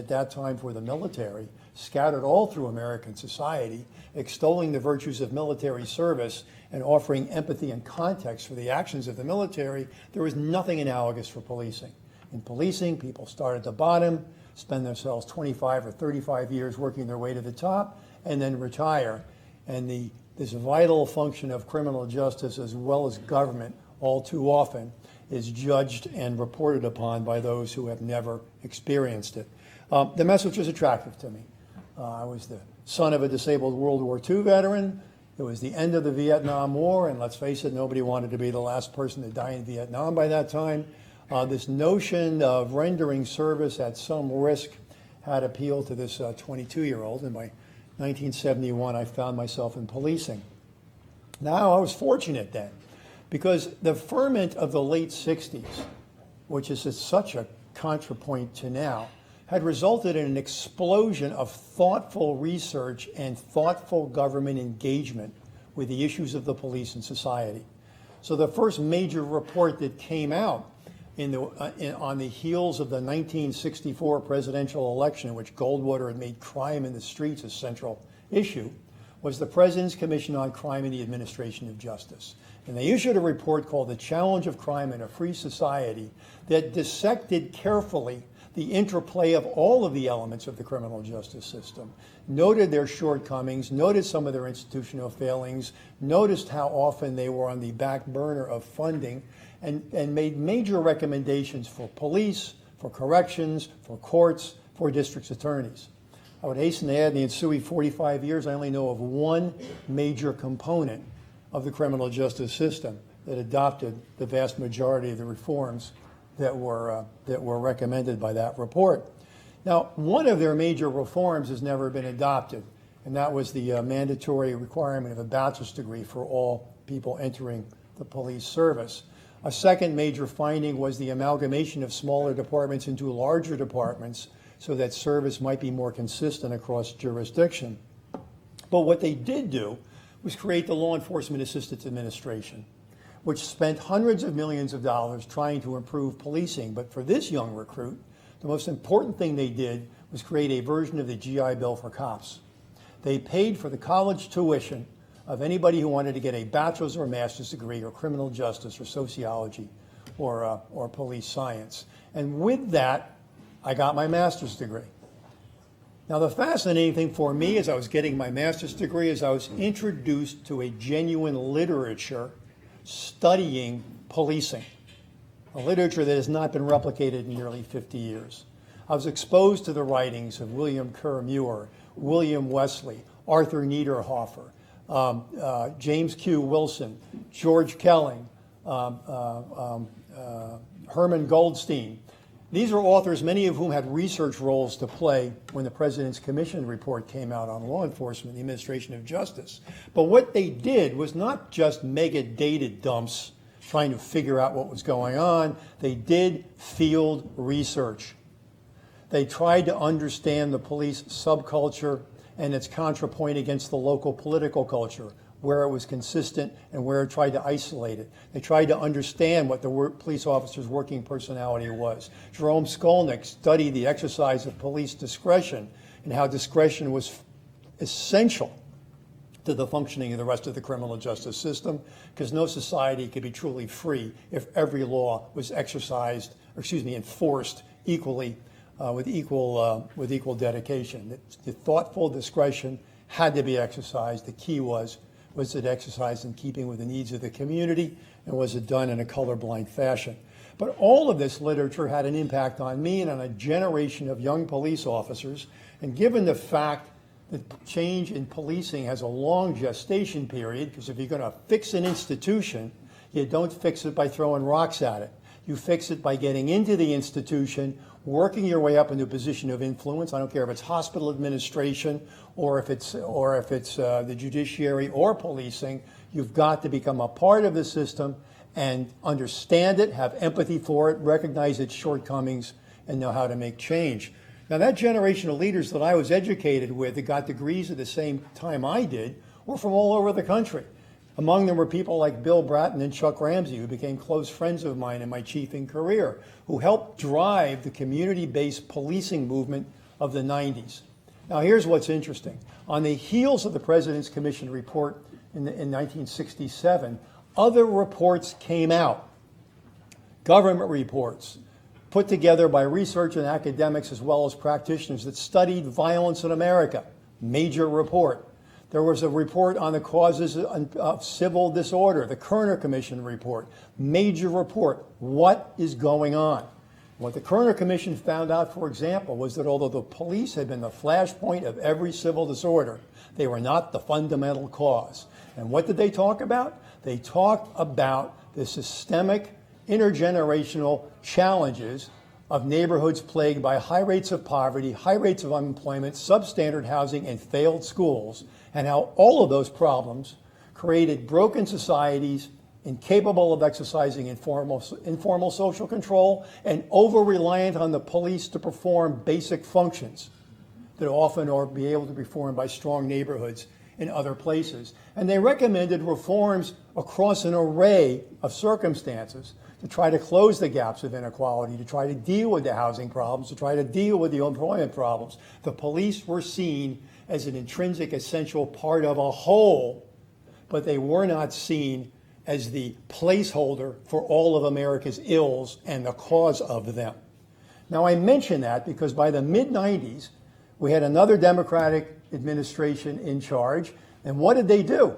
at that time for the military, scattered all through American society, extolling the virtues of military service and offering empathy and context for the actions of the military, there was nothing analogous for policing. In policing, people start at the bottom, spend themselves 25 or 35 years working their way to the top, and then retire. And this vital function of criminal justice, as well as government, all too often, is judged and reported upon by those who have never experienced it. The message was attractive to me. I was the son of a disabled World War II veteran. It was the end of the Vietnam War, and let's face it, nobody wanted to be the last person to die in Vietnam by that time. This notion of rendering service at some risk had appealed to this 22-year-old, and by 1971 I found myself in policing. Now, I was fortunate then, because the ferment of the late 60s, which is such a contrapoint to now, had resulted in an explosion of thoughtful research and thoughtful government engagement with the issues of the police and society. So the first major report that came out on the heels of the 1964 presidential election, in which Goldwater had made crime in the streets a central issue, was the President's Commission on Crime and the Administration of Justice. And they issued a report called The Challenge of Crime in a Free Society that dissected carefully the interplay of all of the elements of the criminal justice system, noted their shortcomings, noted some of their institutional failings, noticed how often they were on the back burner of funding, and made major recommendations for police, for corrections, for courts, for district attorneys. I would hasten to add, in the ensuing 45 years, I only know of one major component of the criminal justice system that adopted the vast majority of the reforms that were recommended by that report. Now, one of their major reforms has never been adopted, and that was the mandatory requirement of a bachelor's degree for all people entering the police service. A second major finding was the amalgamation of smaller departments into larger departments so that service might be more consistent across jurisdiction. But what they did do was create the Law Enforcement Assistance Administration, which spent hundreds of millions of dollars trying to improve policing. But for this young recruit, the most important thing they did was create a version of the GI Bill for cops. They paid for the college tuition of anybody who wanted to get a bachelor's or master's degree or criminal justice or sociology or police science. And with that, I got my master's degree. Now, the fascinating thing for me as I was getting my master's degree is I was introduced to a genuine literature studying policing, a literature that has not been replicated in nearly 50 years. I was exposed to the writings of William Kerr Muir, William Wesley, Arthur Niederhofer, James Q. Wilson, George Kelling, Herman Goldstein. These are authors, many of whom had research roles to play when the President's Commission report came out on law enforcement and the administration of justice. But what they did was not just mega data dumps trying to figure out what was going on. They did field research. They tried to understand the police subculture and its contrapoint against the local political culture, where it was consistent and where it tried to isolate it. They tried to understand what the police officer's working personality was. Jerome Skolnick studied the exercise of police discretion and how discretion was essential to the functioning of the rest of the criminal justice system, because no society could be truly free if every law was enforced equally with equal dedication. The thoughtful discretion had to be exercised. The key was it exercised in keeping with the needs of the community, and was it done in a colorblind fashion? But all of this literature had an impact on me and on a generation of young police officers, and given the fact that change in policing has a long gestation period, because if you're going to fix an institution, you don't fix it by throwing rocks at it. You fix it by getting into the institution, working your way up into a position of influence. I don't care if it's hospital administration or if it's the judiciary or policing. You've got to become a part of the system and understand it, have empathy for it, recognize its shortcomings, and know how to make change. Now, that generation of leaders that I was educated with that got degrees at the same time I did were from all over the country. Among them were people like Bill Bratton and Chuck Ramsey, who became close friends of mine in my chiefing career, who helped drive the community-based policing movement of the 90s. Now, here's what's interesting. On the heels of the President's Commission report in 1967, other reports came out, government reports, put together by research and academics as well as practitioners that studied violence in America. Major report. There was a report on the causes of civil disorder, the Kerner Commission report. Major report. What is going on? What the Kerner Commission found out, for example, was that although the police had been the flashpoint of every civil disorder, they were not the fundamental cause. And what did they talk about? They talked about the systemic intergenerational challenges of neighborhoods plagued by high rates of poverty, high rates of unemployment, substandard housing, and failed schools, and how all of those problems created broken societies incapable of exercising informal social control and over-reliant on the police to perform basic functions that often are be able to be performed by strong neighborhoods in other places. And they recommended reforms across an array of circumstances to try to close the gaps of inequality, to try to deal with the housing problems, to try to deal with the employment problems. The police were seen as an intrinsic, essential part of a whole, but they were not seen as the placeholder for all of America's ills and the cause of them. Now, I mention that because by the mid-90s, we had another Democratic administration in charge, and what did they do?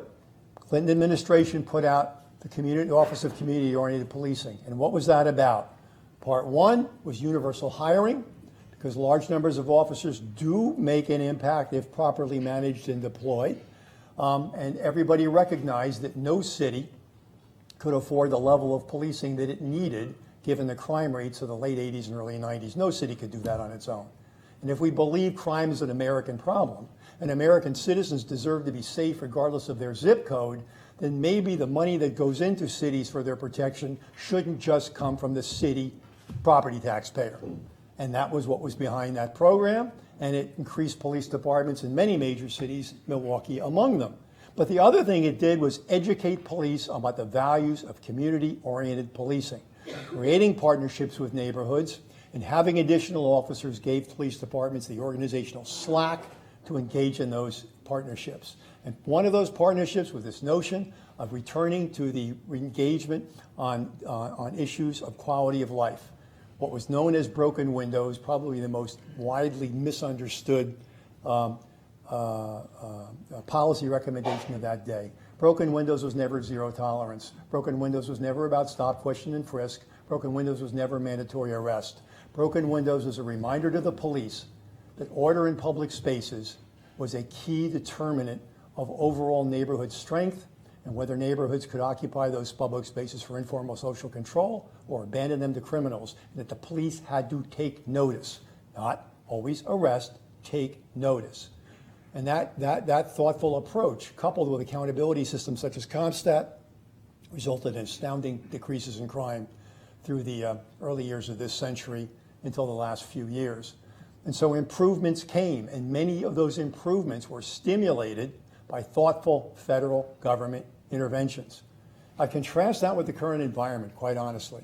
Clinton administration put out the Office of Community-Oriented Policing, and what was that about? Part one was universal hiring, because large numbers of officers do make an impact if properly managed and deployed, and everybody recognized that no city could afford the level of policing that it needed given the crime rates of the late 80s and early 90s. No city could do that on its own. And if we believe crime is an American problem and American citizens deserve to be safe regardless of their zip code, then maybe the money that goes into cities for their protection shouldn't just come from the city property taxpayer. And that was what was behind that program, and it increased police departments in many major cities, Milwaukee among them. But the other thing it did was educate police about the values of community-oriented policing. Creating partnerships with neighborhoods and having additional officers gave police departments the organizational slack to engage in those partnerships. And one of those partnerships was this notion of returning to the engagement on issues of quality of life. What was known as broken windows, probably the most widely misunderstood policy recommendation of that day. Broken windows was never zero tolerance. Broken windows was never about stop, question, and frisk. Broken windows was never mandatory arrest. Broken windows was a reminder to the police that order in public spaces was a key determinant of overall neighborhood strength and whether neighborhoods could occupy those public spaces for informal social control or abandon them to criminals, and that the police had to take notice, not always arrest, take notice. And that thoughtful approach, coupled with accountability systems such as CompStat, resulted in astounding decreases in crime through the early years of this century until the last few years. And so improvements came, and many of those improvements were stimulated by thoughtful federal government interventions. I contrast that with the current environment, quite honestly.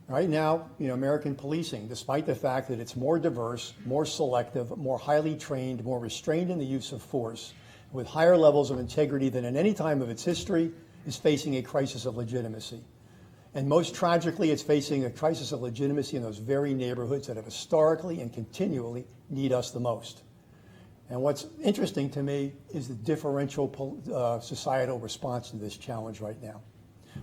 Right now, American policing, despite the fact that it's more diverse, more selective, more highly trained, more restrained in the use of force, with higher levels of integrity than at any time of its history, is facing a crisis of legitimacy. And most tragically, it's facing a crisis of legitimacy in those very neighborhoods that have historically and continually need us the most. And what's interesting to me is the differential societal response to this challenge right now.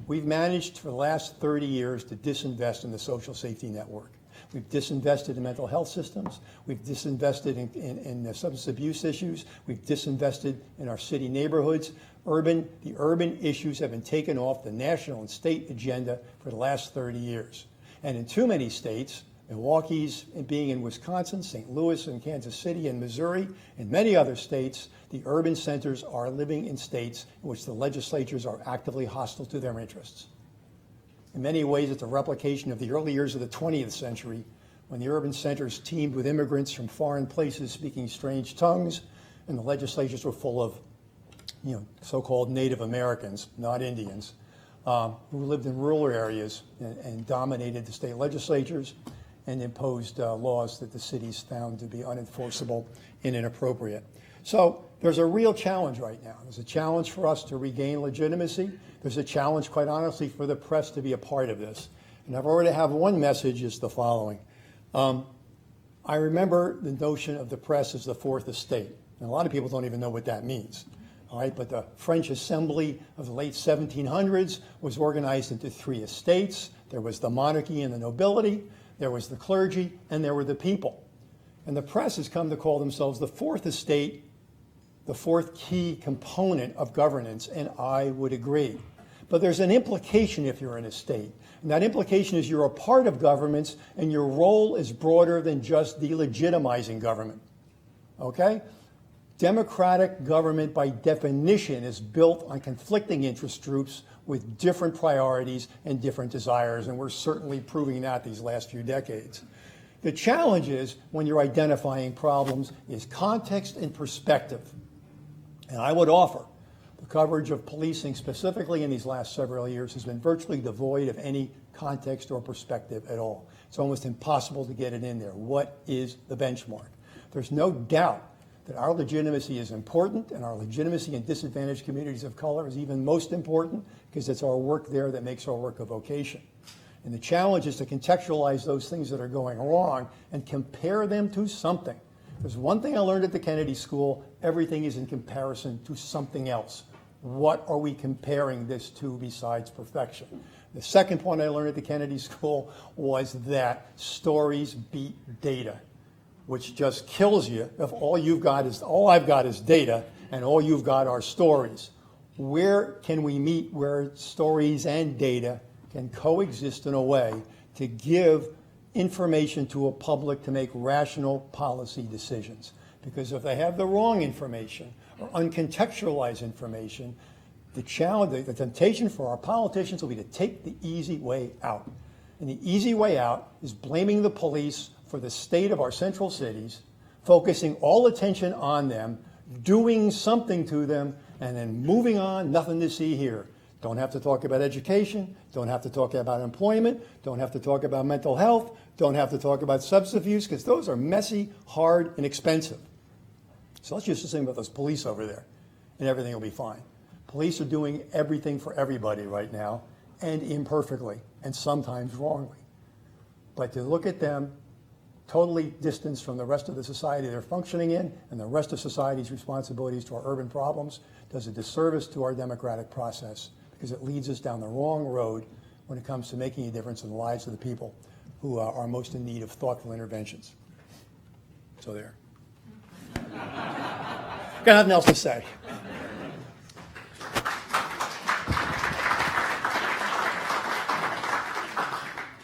We've managed for the last 30 years to disinvest in the social safety network. We've disinvested in mental health systems. We've disinvested in substance abuse issues. We've disinvested in our city neighborhoods. The urban issues have been taken off the national and state agenda for the last 30 years. And in too many states, Milwaukee's being in Wisconsin, St. Louis and Kansas City and Missouri, and many other states, the urban centers are living in states in which the legislatures are actively hostile to their interests. In many ways, it's a replication of the early years of the 20th century, when the urban centers teemed with immigrants from foreign places speaking strange tongues, and the legislatures were full of so-called Native Americans, not Indians, who lived in rural areas and dominated the state legislatures. and imposed laws that the cities found to be unenforceable and inappropriate. So there's a real challenge right now. There's a challenge for us to regain legitimacy. There's a challenge, quite honestly, for the press to be a part of this. And I've already have one message is the following. I remember the notion of the press as the fourth estate. And a lot of people don't even know what that means. All right, but the French Assembly of the late 1700s was organized into three estates. There was the monarchy and the nobility, there was the clergy, and there were the people. And the press has come to call themselves the fourth estate, the fourth key component of governance, and I would agree. But there's an implication if you're an estate. And that implication is you're a part of governments, and your role is broader than just delegitimizing government. Okay? Democratic government, by definition, is built on conflicting interest groups with different priorities and different desires, and we're certainly proving that these last few decades. The challenge is, when you're identifying problems, is context and perspective. And I would offer the coverage of policing, specifically in these last several years, has been virtually devoid of any context or perspective at all. It's almost impossible to get it in there. What is the benchmark? There's no doubt that our legitimacy is important, and our legitimacy in disadvantaged communities of color is even most important, because it's our work there that makes our work a vocation. And the challenge is to contextualize those things that are going wrong and compare them to something. There's one thing I learned at the Kennedy School: everything is in comparison to something else. What are we comparing this to besides perfection? The second point I learned at the Kennedy School was that stories beat data, which just kills you if all I've got is data and all you've got are stories. Where can we meet where stories and data can coexist in a way to give information to a public to make rational policy decisions? Because if they have the wrong information or uncontextualized information, the challenge, the temptation for our politicians will be to take the easy way out. And the easy way out is blaming the police for the state of our central cities, focusing all attention on them, doing something to them, and then moving on, nothing to see here. Don't have to talk about education, don't have to talk about employment, don't have to talk about mental health, don't have to talk about substance abuse, because those are messy, hard, and expensive. So let's just think about those police over there, and everything will be fine. Police are doing everything for everybody right now, and imperfectly, and sometimes wrongly. But to look at them totally distanced from the rest of the society they're functioning in and the rest of society's responsibilities to our urban problems does a disservice to our democratic process, because it leads us down the wrong road when it comes to making a difference in the lives of the people who are most in need of thoughtful interventions. So there. Got nothing else to say.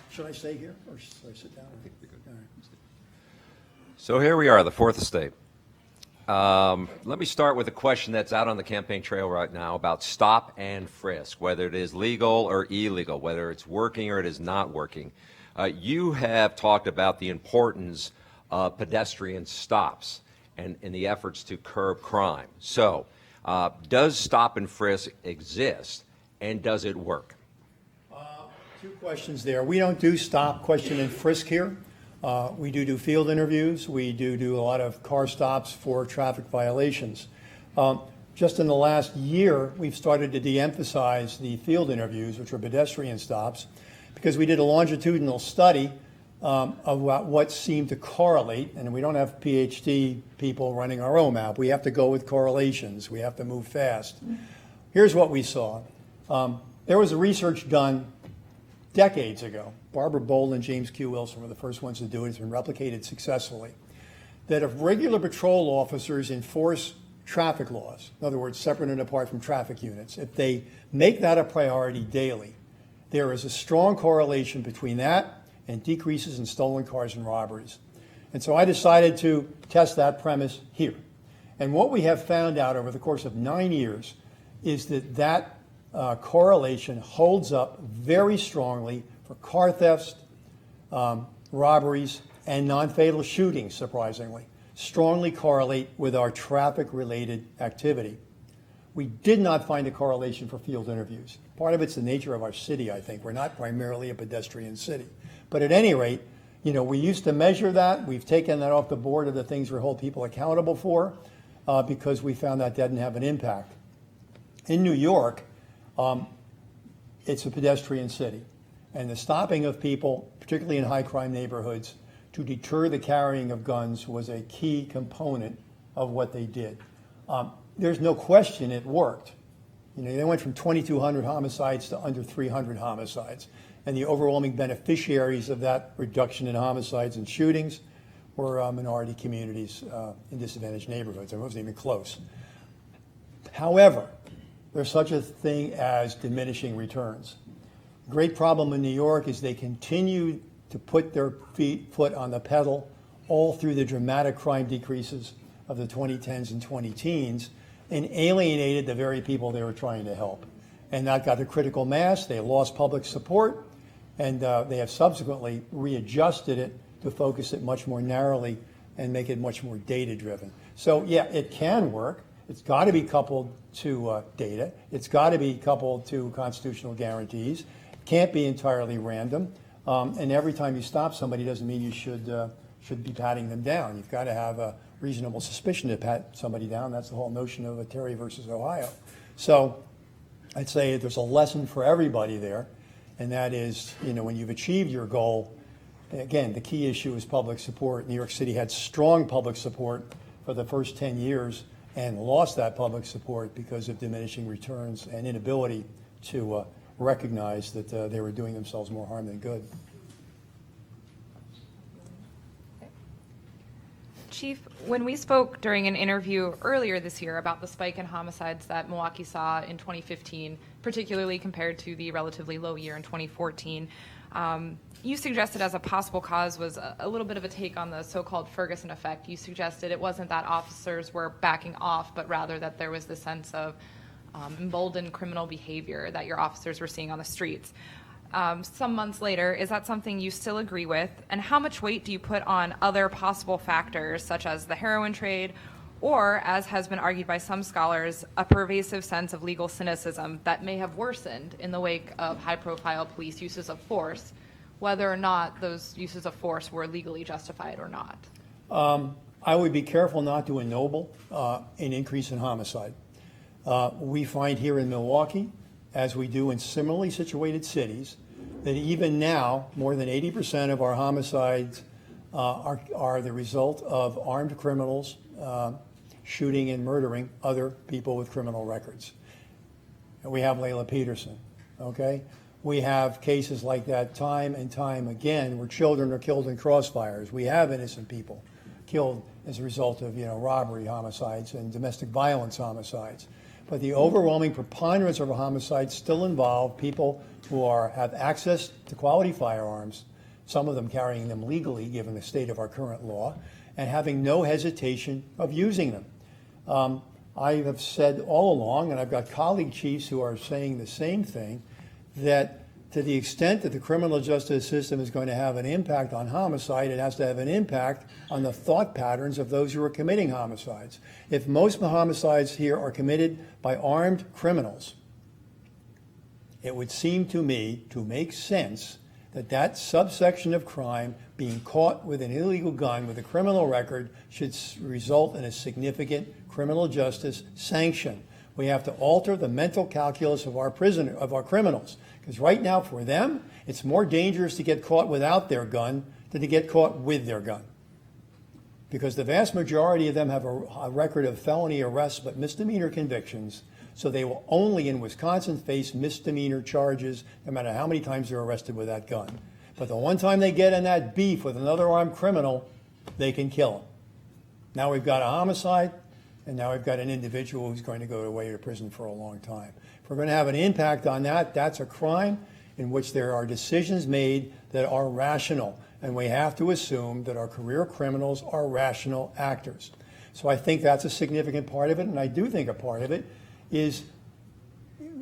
Should I stay here or should I sit down? I think we're good. All right. So here we are, the fourth estate. Let me start with a question that's out on the campaign trail right now about stop and frisk, whether it is legal or illegal, whether it's working or it is not working. You have talked about the importance of pedestrian stops and in the efforts to curb crime. So does stop and frisk exist, and does it work? Two questions there. We don't do stop, question, and frisk here. We do field interviews. We do a lot of car stops for traffic violations. Just in the last year, we've started to de-emphasize the field interviews, which are pedestrian stops, because we did a longitudinal study of what seemed to correlate, and we don't have PhD people running our own map. We have to go with correlations. We have to move fast. Here's what we saw. There was a research done decades ago. Barbara Bold and James Q. Wilson were the first ones to do it. It's been replicated successfully. That if regular patrol officers enforce traffic laws, in other words, separate and apart from traffic units, if they make that a priority daily, there is a strong correlation between that and decreases in stolen cars and robberies. And so I decided to test that premise here. And what we have found out over the course of 9 years is that correlation holds up very strongly for car thefts, robberies, and non-fatal shootings, surprisingly, strongly correlate with our traffic-related activity. We did not find a correlation for field interviews. Part of it's the nature of our city, I think. We're not primarily a pedestrian city. But at any rate, We used to measure that. We've taken that off the board of the things we hold people accountable for because we found that didn't have an impact. In New York, it's a pedestrian city. And the stopping of people, particularly in high crime neighborhoods, to deter the carrying of guns was a key component of what they did. There's no question it worked. They went from 2,200 homicides to under 300 homicides. And the overwhelming beneficiaries of that reduction in homicides and shootings were minority communities in disadvantaged neighborhoods. It wasn't even close. However, there's such a thing as diminishing returns. Great problem in New York is they continue to put their foot on the pedal all through the dramatic crime decreases of the 2010s and 2010s and alienated the very people they were trying to help. And that got the critical mass. They lost public support, and they have subsequently readjusted it to focus it much more narrowly and make it much more data-driven. So, yeah, it can work. It's got to be coupled to data. It's got to be coupled to constitutional guarantees. It can't be entirely random. And every time you stop somebody doesn't mean you should be patting them down. You've got to have a reasonable suspicion to pat somebody down. That's the whole notion of a Terry versus Ohio. So I'd say there's a lesson for everybody there, and that is, when you've achieved your goal, again, the key issue is public support. New York City had strong public support for the first 10 years and lost that public support because of diminishing returns and inability to recognize that they were doing themselves more harm than good. Chief, when we spoke during an interview earlier this year about the spike in homicides that Milwaukee saw in 2015, particularly compared to the relatively low year in 2014, you suggested as a possible cause was a little bit of a take on the so-called Ferguson effect. You suggested it wasn't that officers were backing off, but rather that there was this sense of emboldened criminal behavior that your officers were seeing on the streets. Some months later, is that something you still agree with? And how much weight do you put on other possible factors, such as the heroin trade, or, as has been argued by some scholars, a pervasive sense of legal cynicism that may have worsened in the wake of high-profile police uses of force, whether or not those uses of force were legally justified or not? I would be careful not to ennoble an increase in homicide. We find here in Milwaukee, as we do in similarly situated cities, that even now, more than 80% of our homicides are the result of armed criminals shooting and murdering other people with criminal records. And we have Layla Peterson, okay? We have cases like that time and time again where children are killed in crossfires. We have innocent people killed as a result of, robbery homicides and domestic violence homicides. But the overwhelming preponderance of homicides still involve people who have access to quality firearms, some of them carrying them legally given the state of our current law, and having no hesitation of using them. I have said all along, and I've got colleague chiefs who are saying the same thing, that to the extent that the criminal justice system is going to have an impact on homicide, it has to have an impact on the thought patterns of those who are committing homicides. If most homicides here are committed by armed criminals, it would seem to me to make sense that that subsection of crime, being caught with an illegal gun with a criminal record, should result in a significant criminal justice sanction. We have to alter the mental calculus of our criminals. Because right now, for them, it's more dangerous to get caught without their gun than to get caught with their gun. Because the vast majority of them have a record of felony arrests but misdemeanor convictions, so they will only in Wisconsin face misdemeanor charges no matter how many times they're arrested with that gun. But the one time they get in that beef with another armed criminal, they can kill him. Now we've got a homicide, and now we've got an individual who's going to go away to prison for a long time. If we're going to have an impact on that, that's a crime in which there are decisions made that are rational. And we have to assume that our career criminals are rational actors. So I think that's a significant part of it. And I do think a part of it is,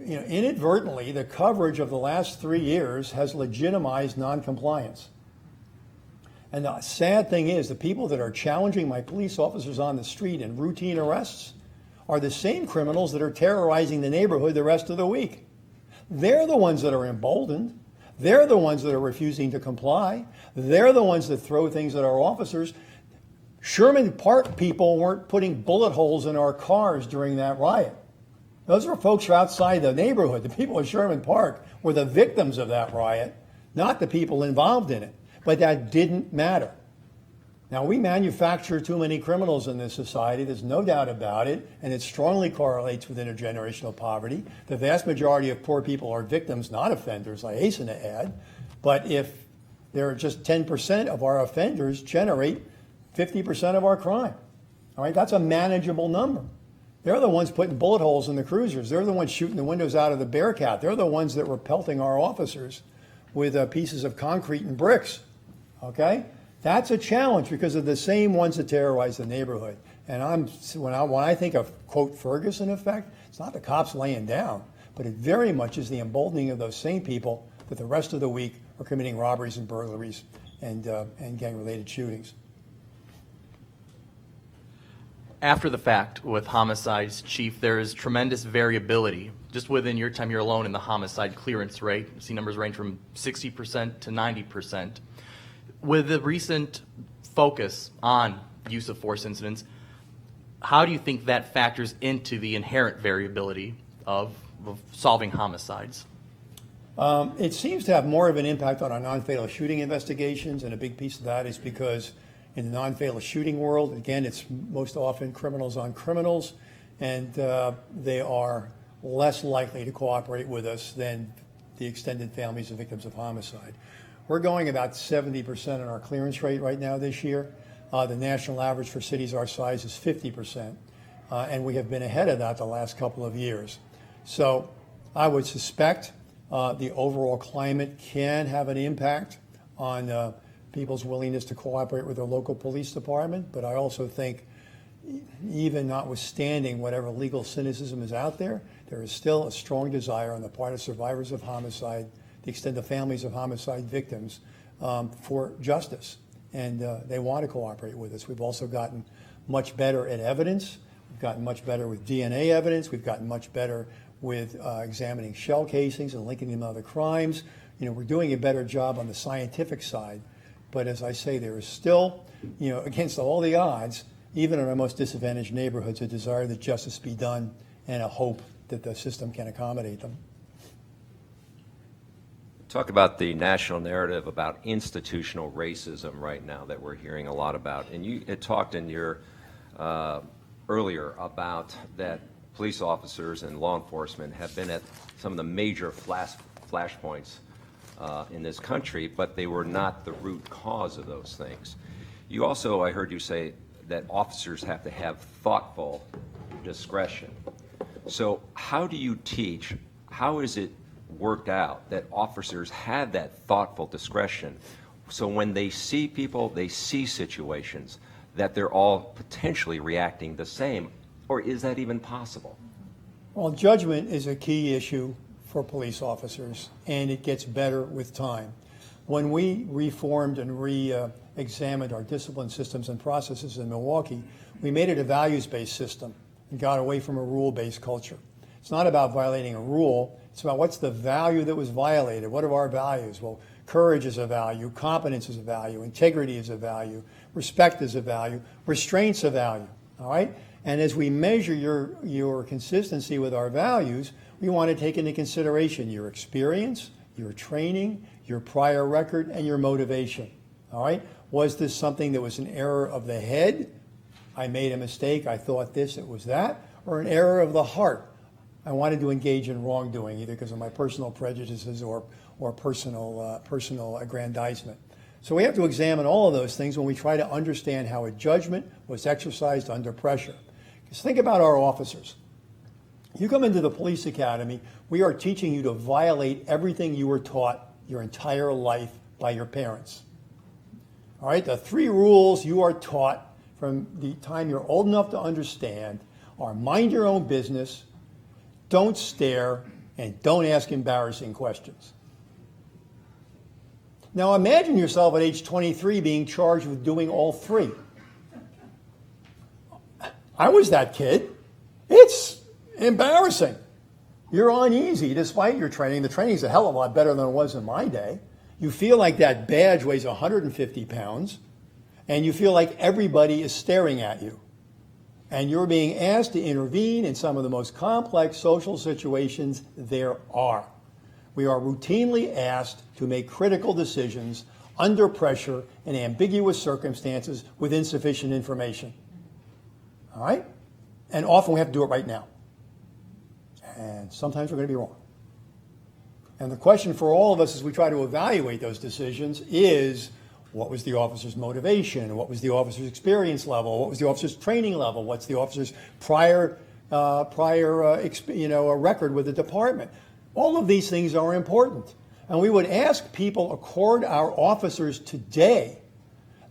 inadvertently, the coverage of the last 3 years has legitimized noncompliance. And the sad thing is, the people that are challenging my police officers on the street in routine arrests are the same criminals that are terrorizing the neighborhood the rest of the week. They're the ones that are emboldened. They're the ones that are refusing to comply. They're the ones that throw things at our officers. Sherman Park people weren't putting bullet holes in our cars during that riot. Those were folks who were outside the neighborhood. The people in Sherman Park were the victims of that riot, not the people involved in it. But that didn't matter. Now, we manufacture too many criminals in this society. There's no doubt about it, and it strongly correlates with intergenerational poverty. The vast majority of poor people are victims, not offenders, I hasten to add. But if there are just 10% of our offenders generate 50% of our crime, all right, that's a manageable number. They're the ones putting bullet holes in the cruisers. They're the ones shooting the windows out of the Bearcat. They're the ones that were pelting our officers with pieces of concrete and bricks, okay? That's a challenge because of the same ones that terrorize the neighborhood. And when I think of, quote, Ferguson effect, it's not the cops laying down, but it very much is the emboldening of those same people that the rest of the week are committing robberies and burglaries and gang-related shootings. After the fact, with homicides, Chief, there is tremendous variability. Just within your time, you're alone in the homicide clearance rate. You see numbers range from 60% to 90%. With the recent focus on use of force incidents, how do you think that factors into the inherent variability of solving homicides? It seems to have more of an impact on our non-fatal shooting investigations, and a big piece of that is because in the non-fatal shooting world, again, it's most often criminals on criminals, and they are less likely to cooperate with us than the extended families of victims of homicide. We're going about 70% in our clearance rate right now this year. The national average for cities our size is 50%, and we have been ahead of that the last couple of years. So I would suspect the overall climate can have an impact on people's willingness to cooperate with their local police department, but I also think even notwithstanding whatever legal cynicism is out there, there is still a strong desire on the part of survivors of homicide, the extended families of homicide victims, for justice. And they want to cooperate with us. We've also gotten much better at evidence. We've gotten much better with DNA evidence. We've gotten much better with examining shell casings and linking them to other crimes. You know, we're doing a better job on the scientific side. But as I say, there is still, against all the odds, even in our most disadvantaged neighborhoods, a desire that justice be done and a hope that the system can accommodate them. Talk about the national narrative about institutional racism right now that we're hearing a lot about. And you had talked in your earlier about that police officers and law enforcement have been at some of the major flashpoints in this country, but they were not the root cause of those things. You also, I heard you say that officers have to have thoughtful discretion. So how do you teach, how is it worked out that officers have that thoughtful discretion so when they see people, they see situations, that they're all potentially reacting the same? Or is that even possible? Well, judgment is a key issue for police officers, and it gets better with time. When we reformed and re-examined our discipline systems and processes in Milwaukee, we made it a values-based system and got away from a rule-based culture. It's not about violating a rule. It's about what's the value that was violated. What are our values? Well, courage is a value, competence is a value, integrity is a value, respect is a value, restraint's a value, all right? And as we measure your consistency with our values, we want to take into consideration your experience, your training, your prior record, and your motivation, all right? Was this something that was an error of the head? I made a mistake, I thought this, it was that, or an error of the heart? I wanted to engage in wrongdoing, either because of my personal prejudices or personal aggrandizement. So we have to examine all of those things when we try to understand how a judgment was exercised under pressure. Because think about our officers. You come into the police academy, we are teaching you to violate everything you were taught your entire life by your parents. All right, the 3 rules you are taught from the time you're old enough to understand are mind your own business, don't stare, and don't ask embarrassing questions. Now imagine yourself at age 23 being charged with doing all 3. I was that kid. It's embarrassing. You're uneasy despite your training. The training's a hell of a lot better than it was in my day. You feel like that badge weighs 150 pounds, and you feel like everybody is staring at you. And you're being asked to intervene in some of the most complex social situations there are. We are routinely asked to make critical decisions under pressure in ambiguous circumstances with insufficient information. All right? And often we have to do it right now. And sometimes we're going to be wrong. And the question for all of us as we try to evaluate those decisions is, what was the officer's motivation? What was the officer's experience level? What was the officer's training level? What's the officer's prior record with the department? All of these things are important. And we would ask people accord our officers today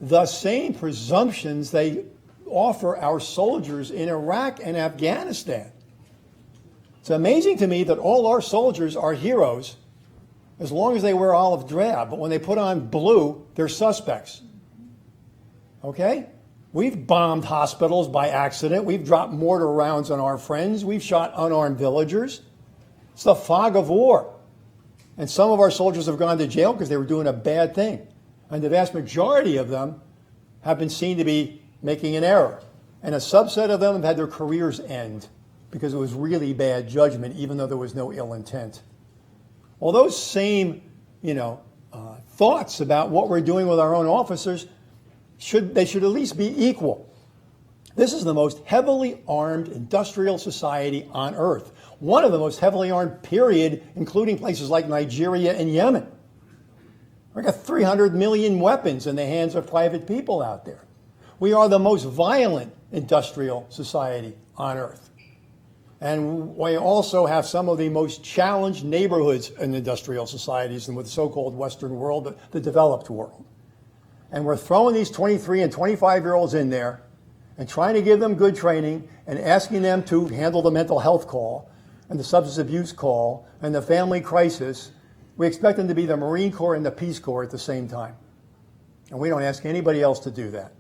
the same presumptions they offer our soldiers in Iraq and Afghanistan. It's amazing to me that all our soldiers are heroes as long as they wear olive drab, but when they put on blue, they're suspects. Okay? We've bombed hospitals by accident. We've dropped mortar rounds on our friends. We've shot unarmed villagers. It's the fog of war. And some of our soldiers have gone to jail because they were doing a bad thing. And the vast majority of them have been seen to be making an error. And a subset of them have had their careers end because it was really bad judgment, even though there was no ill intent. Well, those same, thoughts about what we're doing with our own officers, should at least be equal. This is the most heavily armed industrial society on earth. One of the most heavily armed, period, including places like Nigeria and Yemen. We've got 300 million weapons in the hands of private people out there. We are the most violent industrial society on earth. And we also have some of the most challenged neighborhoods in industrial societies and with the so-called Western world, the developed world. And we're throwing these 23 and 25-year-olds in there and trying to give them good training and asking them to handle the mental health call and the substance abuse call and the family crisis. We expect them to be the Marine Corps and the Peace Corps at the same time. And we don't ask anybody else to do that.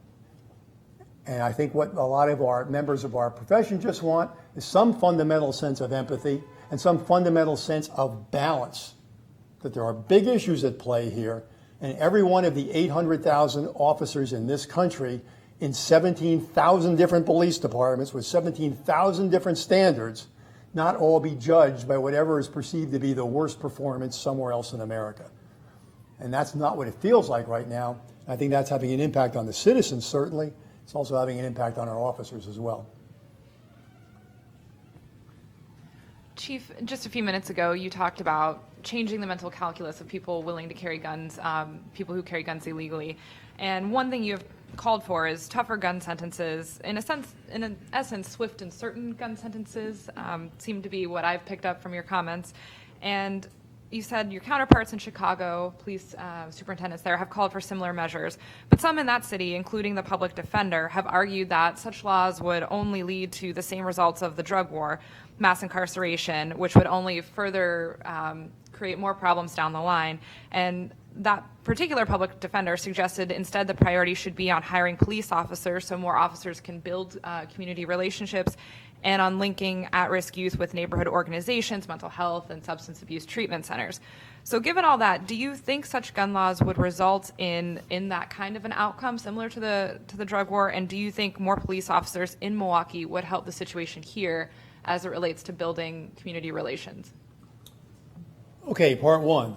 And I think what a lot of our members of our profession just want is some fundamental sense of empathy and some fundamental sense of balance, that there are big issues at play here, and every one of the 800,000 officers in this country in 17,000 different police departments with 17,000 different standards not all be judged by whatever is perceived to be the worst performance somewhere else in America. And that's not what it feels like right now. I think that's having an impact on the citizens, certainly. It's also having an impact on our officers as well. Chief, just a few minutes ago, you talked about changing the mental calculus of people willing to carry guns, people who carry guns illegally. And one thing you have called for is tougher gun sentences. In an essence, swift and certain gun sentences seem to be what I've picked up from your comments. And you said your counterparts in Chicago, police superintendents there, have called for similar measures. But some in that city, including the public defender, have argued that such laws would only lead to the same results of the drug war, mass incarceration, which would only further create more problems down the line. And that particular public defender suggested instead the priority should be on hiring police officers so more officers can build community relationships, and on linking at-risk youth with neighborhood organizations, mental health, and substance abuse treatment centers. So given all that, do you think such gun laws would result in that kind of an outcome similar to the drug war? And do you think more police officers in Milwaukee would help the situation here as it relates to building community relations? Okay, part one.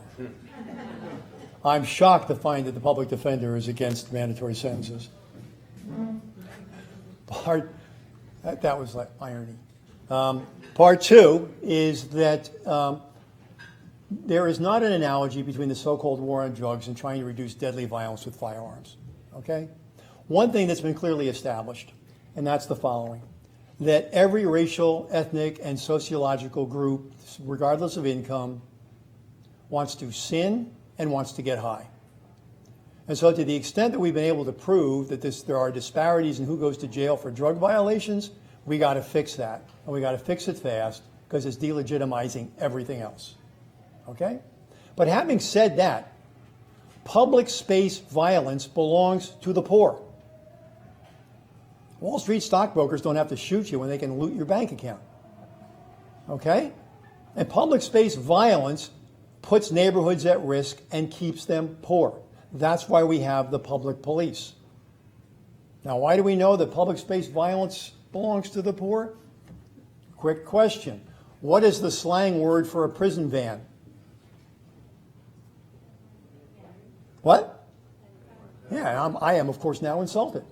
I'm shocked to find that the public defender is against mandatory sentences. That was like irony. Part two is that there is not an analogy between the so-called war on drugs and trying to reduce deadly violence with firearms. Okay? One thing that's been clearly established, and that's the following, that every racial, ethnic, and sociological group, regardless of income, wants to sin and wants to get high. And so to the extent that we've been able to prove that there are disparities in who goes to jail for drug violations, we got to fix that. And we got to fix it fast because it's delegitimizing everything else. Okay? But having said that, public space violence belongs to the poor. Wall Street stockbrokers don't have to shoot you when they can loot your bank account. Okay? And public space violence puts neighborhoods at risk and keeps them poor. That's why we have the public police. Now, why do we know that public space violence belongs to the poor? Quick question. What is the slang word for a prison van? What? Yeah, I am, of course, now insulted.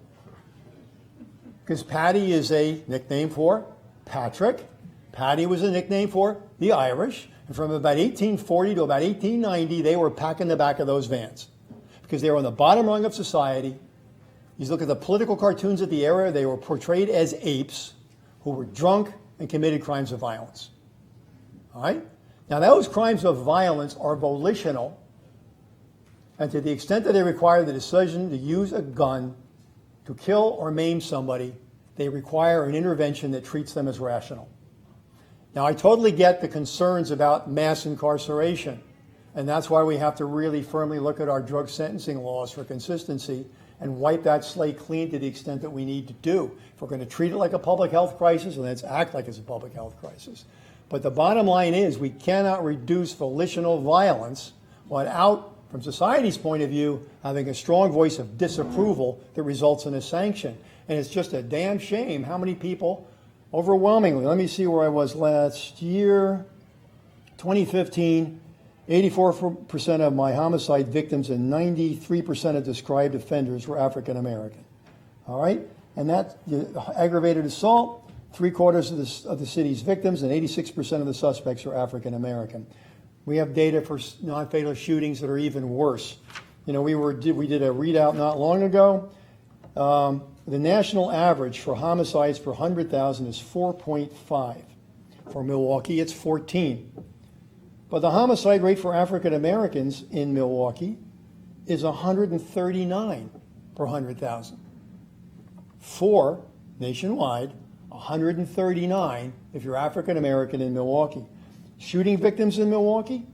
Because Paddy is a nickname for Patrick. Paddy was a nickname for the Irish. And from about 1840 to about 1890, they were packing the back of those vans because they were on the bottom rung of society. You look at the political cartoons of the era, they were portrayed as apes who were drunk and committed crimes of violence. All right? Now, those crimes of violence are volitional, and to the extent that they require the decision to use a gun to kill or maim somebody, they require an intervention that treats them as rational. Now, I totally get the concerns about mass incarceration, and that's why we have to really firmly look at our drug sentencing laws for consistency and wipe that slate clean to the extent that we need to do. If we're going to treat it like a public health crisis, then let's act like it's a public health crisis. But the bottom line is we cannot reduce volitional violence without, from society's point of view, having a strong voice of disapproval that results in a sanction. And it's just a damn shame how many people, overwhelmingly, let me see where I was last year, 2015, 84% of my homicide victims and 93% of described offenders were African American. All right? And that aggravated assault, 3/4 of the city's victims and 86% of the suspects are African American. We have data for non-fatal shootings that are even worse. You know, we did a readout not long ago. The national average for homicides per 100,000 is 4.5. For Milwaukee, it's 14. But the homicide rate for African Americans in Milwaukee is 139 per 100,000. 4 nationwide, 139 if you're African American in Milwaukee. Shooting victims in Milwaukee,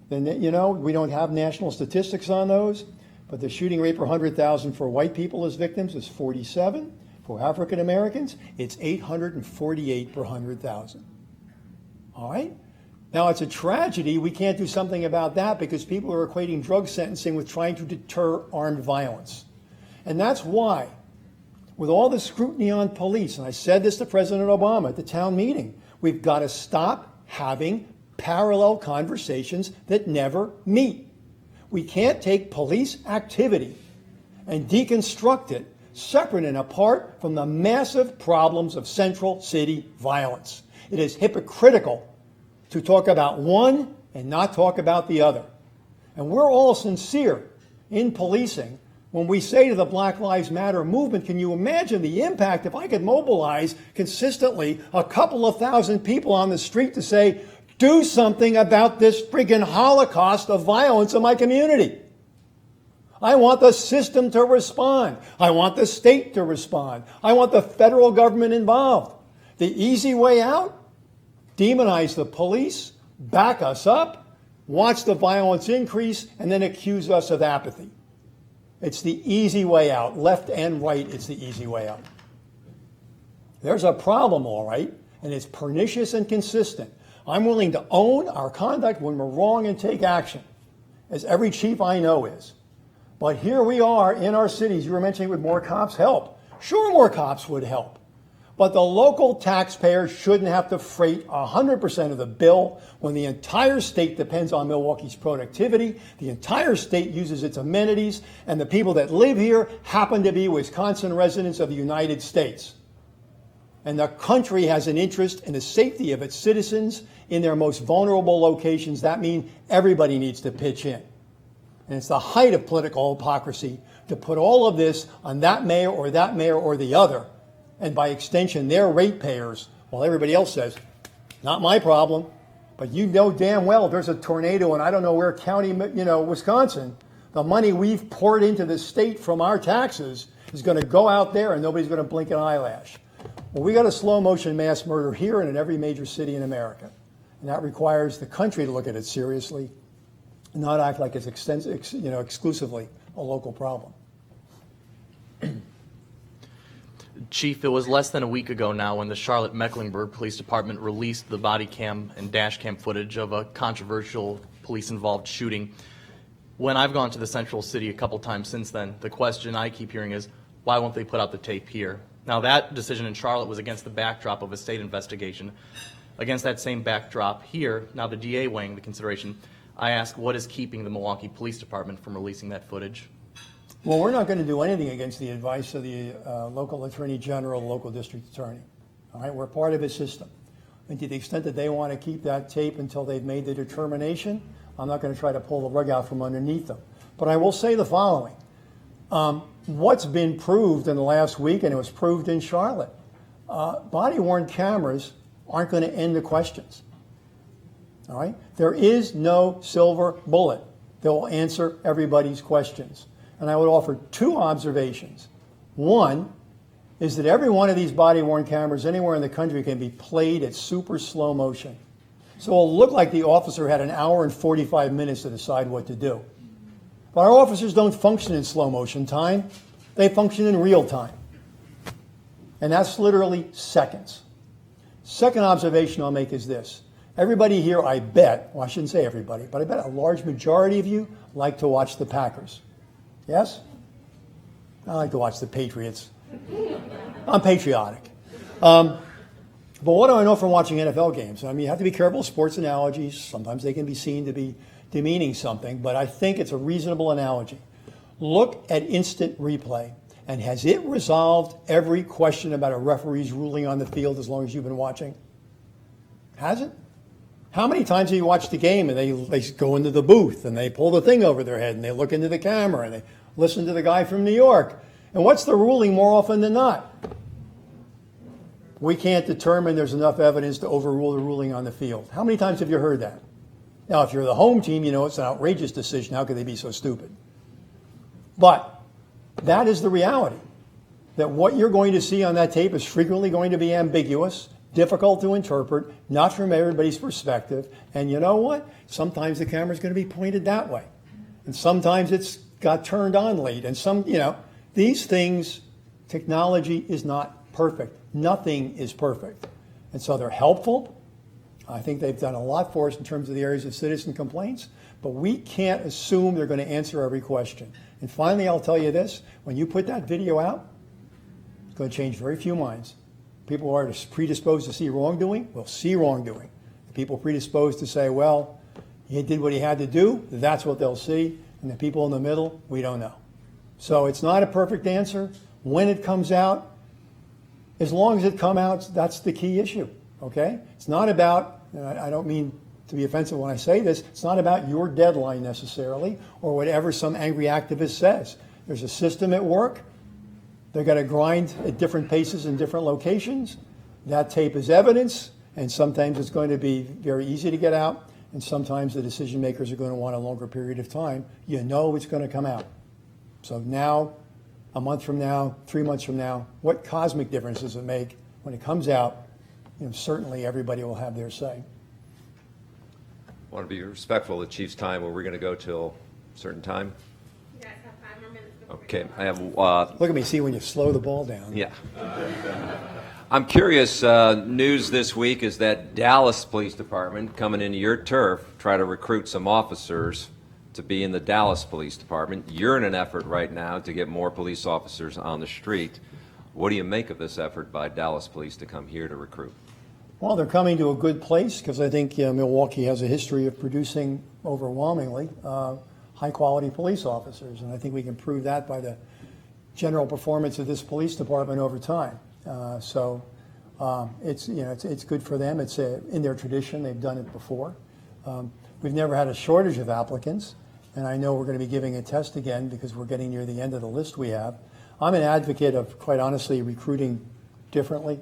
then, you know, we don't have national statistics on those, but the shooting rate per 100,000 for white people as victims is 47. For African Americans, it's 848 per 100,000. All right? Now, it's a tragedy. We can't do something about that because people are equating drug sentencing with trying to deter armed violence. And that's why, with all the scrutiny on police, and I said this to President Obama at the town meeting, we've got to stop having parallel conversations that never meet. We can't take police activity and deconstruct it separate and apart from the massive problems of central city violence. It is hypocritical to talk about one and not talk about the other. And we're all sincere in policing when we say to the Black Lives Matter movement, can you imagine the impact if I could mobilize consistently a couple of thousand people on the street to say, do something about this friggin' holocaust of violence in my community. I want the system to respond. I want the state to respond. I want the federal government involved. The easy way out? Demonize the police, back us up, watch the violence increase, and then accuse us of apathy. It's the easy way out. Left and right, it's the easy way out. There's a problem, all right, and it's pernicious and consistent. I'm willing to own our conduct when we're wrong and take action, as every chief I know is. But here we are in our cities. You were mentioning would more cops help? Sure, more cops would help. But the local taxpayer shouldn't have to freight 100% of the bill when the entire state depends on Milwaukee's productivity, the entire state uses its amenities, and the people that live here happen to be Wisconsin residents of the United States. And the country has an interest in the safety of its citizens in their most vulnerable locations. That means everybody needs to pitch in. And it's the height of political hypocrisy to put all of this on that mayor or the other, and by extension, they're ratepayers, while everybody else says, not my problem. But you know damn well there's a tornado in I don't know where county, Wisconsin. The money we've poured into the state from our taxes is going to go out there and nobody's going to blink an eyelash. Well, we got a slow motion mass murder here and in every major city in America. And that requires the country to look at it seriously and not act like it's exclusively a local problem. Chief, it was less than a week ago now when the Charlotte-Mecklenburg Police Department released the body cam and dash cam footage of a controversial police-involved shooting. When I've gone to the Central City a couple times since then, the question I keep hearing is, why won't they put out the tape here? Now, that decision in Charlotte was against the backdrop of a state investigation. Against that same backdrop here, now the DA weighing the consideration, I ask, what is keeping the Milwaukee Police Department from releasing that footage? Well, we're not going to do anything against the advice of the local attorney general, local district attorney. All right, we're part of a system. And to the extent that they want to keep that tape until they've made the determination, I'm not going to try to pull the rug out from underneath them. But I will say the following. What's been proved in the last week, and it was proved in Charlotte, body-worn cameras aren't going to end the questions. All right? There is no silver bullet that will answer everybody's questions. And I would offer two observations. One is that every one of these body-worn cameras anywhere in the country can be played at super slow motion. So it'll look like the officer had an hour and 45 minutes to decide what to do. But our officers don't function in slow motion time. They function in real time. And that's literally seconds. Second observation I'll make is this. Everybody here, I bet, well, I shouldn't say everybody, but I bet a large majority of you like to watch the Packers. Yes? I like to watch the Patriots. I'm patriotic. But what do I know from watching NFL games? I mean, you have to be careful with sports analogies. Sometimes they can be seen to be demeaning something, but I think it's a reasonable analogy. Look at instant replay. And has it resolved every question about a referee's ruling on the field as long as you've been watching? Has it? How many times have you watched the game and they go into the booth and they pull the thing over their head and they look into the camera and they listen to the guy from New York? And what's the ruling more often than not? We can't determine there's enough evidence to overrule the ruling on the field. How many times have you heard that? Now, if you're the home team, you know it's an outrageous decision. How could they be so stupid? But that is the reality, that what you're going to see on that tape is frequently going to be ambiguous, difficult to interpret, not from everybody's perspective. And you know what? Sometimes the camera's going to be pointed that way. And sometimes it's got turned on late. And these things, technology is not perfect. Nothing is perfect. And so they're helpful. I think they've done a lot for us in terms of the areas of citizen complaints, but we can't assume they're going to answer every question. And finally, I'll tell you this, when you put that video out, it's going to change very few minds. People who are predisposed to see wrongdoing will see wrongdoing. The people predisposed to say, well, he did what he had to do, that's what they'll see. And the people in the middle, we don't know. So it's not a perfect answer. When it comes out, as long as it comes out, that's the key issue, okay? It's not about, and I don't mean to be offensive when I say this, it's not about your deadline necessarily or whatever some angry activist says. There's a system at work. They're going to grind at different paces in different locations. That tape is evidence, and sometimes it's going to be very easy to get out, and sometimes the decision makers are going to want a longer period of time. You know it's going to come out. So now, a month from now, 3 months from now, what cosmic difference does it make when it comes out? Certainly everybody will have their say. I want to be respectful of the Chief's time. We're going to go till a certain time? You guys have 5 more minutes before Okay. we go. I have, Look at me, see when you slow the ball down. yeah. I'm curious, news this week is that Dallas Police Department, coming into your turf, try to recruit some officers to be in the Dallas Police Department. You're in an effort right now to get more police officers on the street. What do you make of this effort by Dallas Police to come here to recruit? Well, they're coming to a good place because I think Milwaukee has a history of producing overwhelmingly high-quality police officers, and I think we can prove that by the general performance of this police department over time. It's good for them. It's in their tradition. They've done it before. We've never had a shortage of applicants, and I know we're going to be giving a test again because we're getting near the end of the list we have. I'm an advocate of, quite honestly, recruiting differently,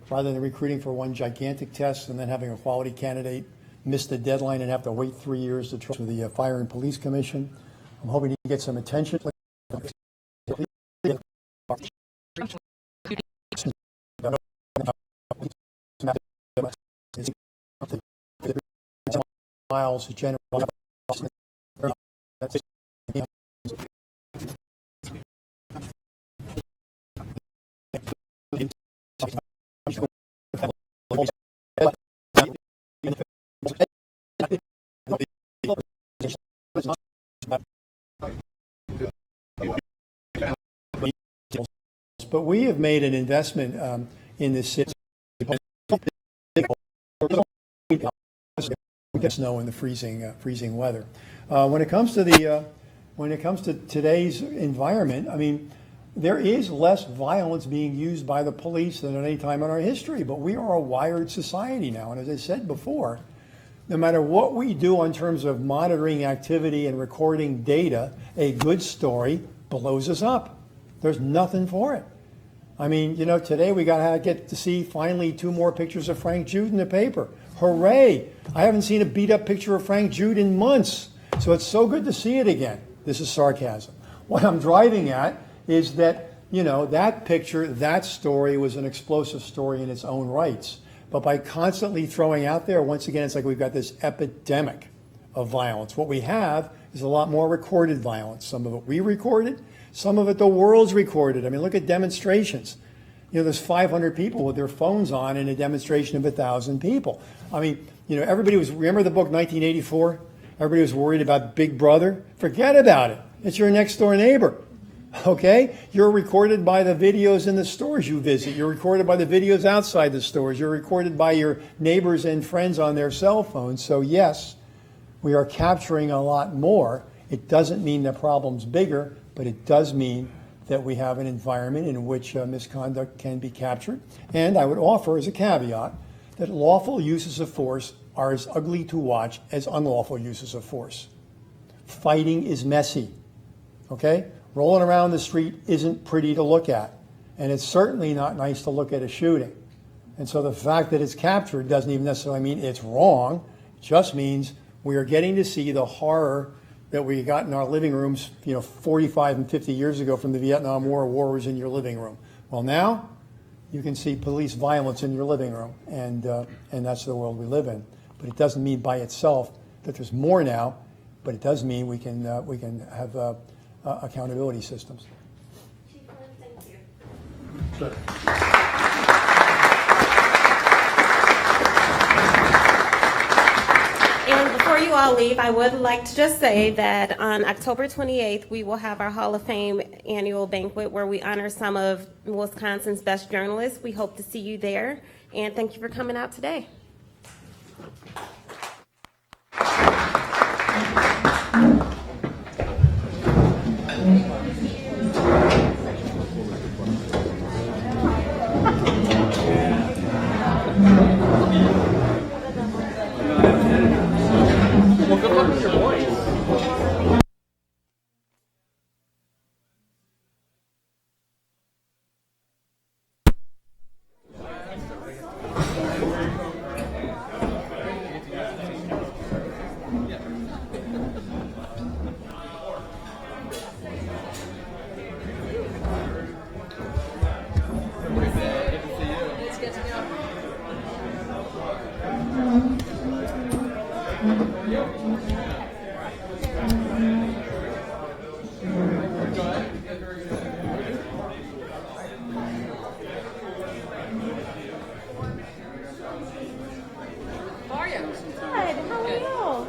rather than recruiting for one gigantic test and then having a quality candidate miss the deadline and have to wait 3 years to trust with the Fire and Police Commission. I'm hoping to get some attention. Miles, general. But we have made an investment in this city. Snow in the freezing weather. When it comes to today's environment, I mean, there is less violence being used by the police than at any time in our history. But we are a wired society now, and as I said before, no matter what we do in terms of monitoring activity and recording data, a good story blows us up. There's nothing for it. I mean, you know, today we got to get to see finally 2 more pictures of Frank Jude in the paper. Hooray! I haven't seen a beat-up picture of Frank Jude in months, so it's so good to see it again. This is sarcasm. What I'm driving at is that, you know, that picture, that story was an explosive story in its own rights. But by constantly throwing out there, once again, it's like we've got this epidemic of violence. What we have is a lot more recorded violence. Some of it we recorded, some of it the world's recorded. I mean, look at demonstrations. You know, there's 500 people with their phones on in a demonstration of 1,000 people. I mean, you know, remember the book 1984? Everybody was worried about Big Brother. Forget about it. It's your next door neighbor. Okay? You're recorded by the videos in the stores you visit. You're recorded by the videos outside the stores. You're recorded by your neighbors and friends on their cell phones. So yes, we are capturing a lot more. It doesn't mean the problem's bigger, but it does mean that we have an environment in which misconduct can be captured. And I would offer as a caveat that lawful uses of force are as ugly to watch as unlawful uses of force. Fighting is messy, okay? Rolling around the street isn't pretty to look at, and it's certainly not nice to look at a shooting. And so the fact that it's captured doesn't even necessarily mean it's wrong. It just means we are getting to see the horror that we got in our living rooms, you know, 45 and 50 years ago from the Vietnam War. War was in your living room. Well, now you can see police violence in your living room, and that's the world we live in. But it doesn't mean by itself that there's more now, but it does mean we can have accountability systems. Chief Flynn, thank you. And before you all leave, I would like to just say that on October 28th, we will have our Hall of Fame annual banquet where we honor some of Wisconsin's best journalists. We hope to see you there, and thank you for coming out today.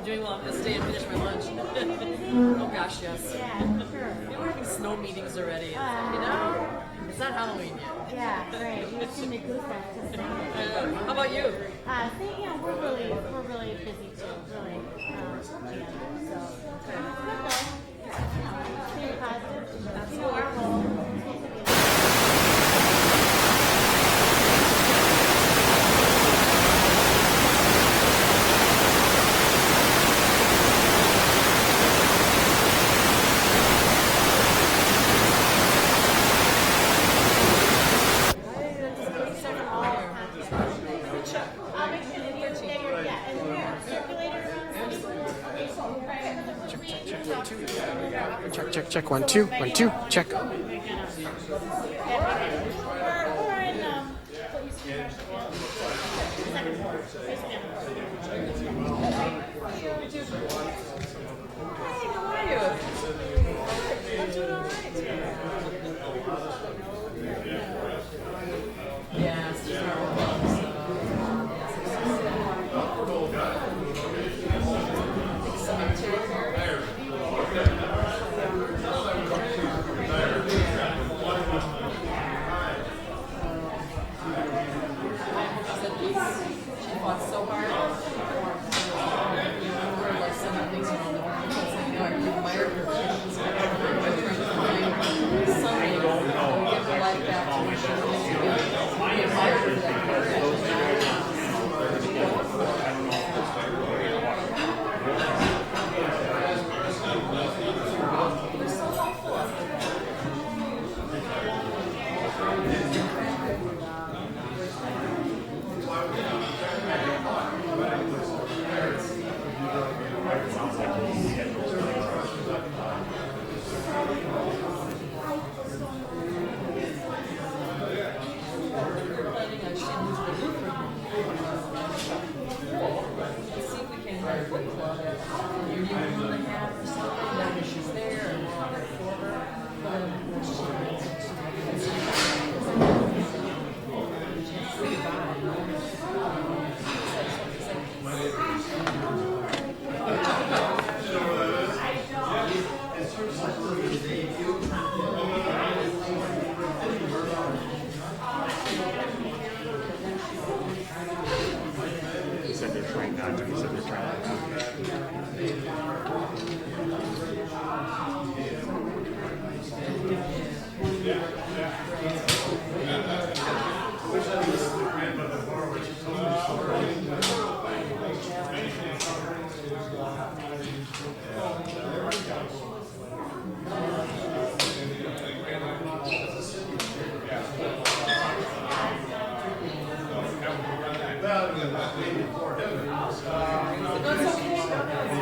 Doing well. I'm going to stay and finish my lunch. Oh gosh, yes. Yeah, sure. We're having snow meetings already. You know, it's not Halloween yet. Yeah, right. You've seen the goose fest. How about you? Yeah, we're really busy too. Really, yeah. So, stay positive. That's our goal. Check, 1 2 1 2 check. Yes.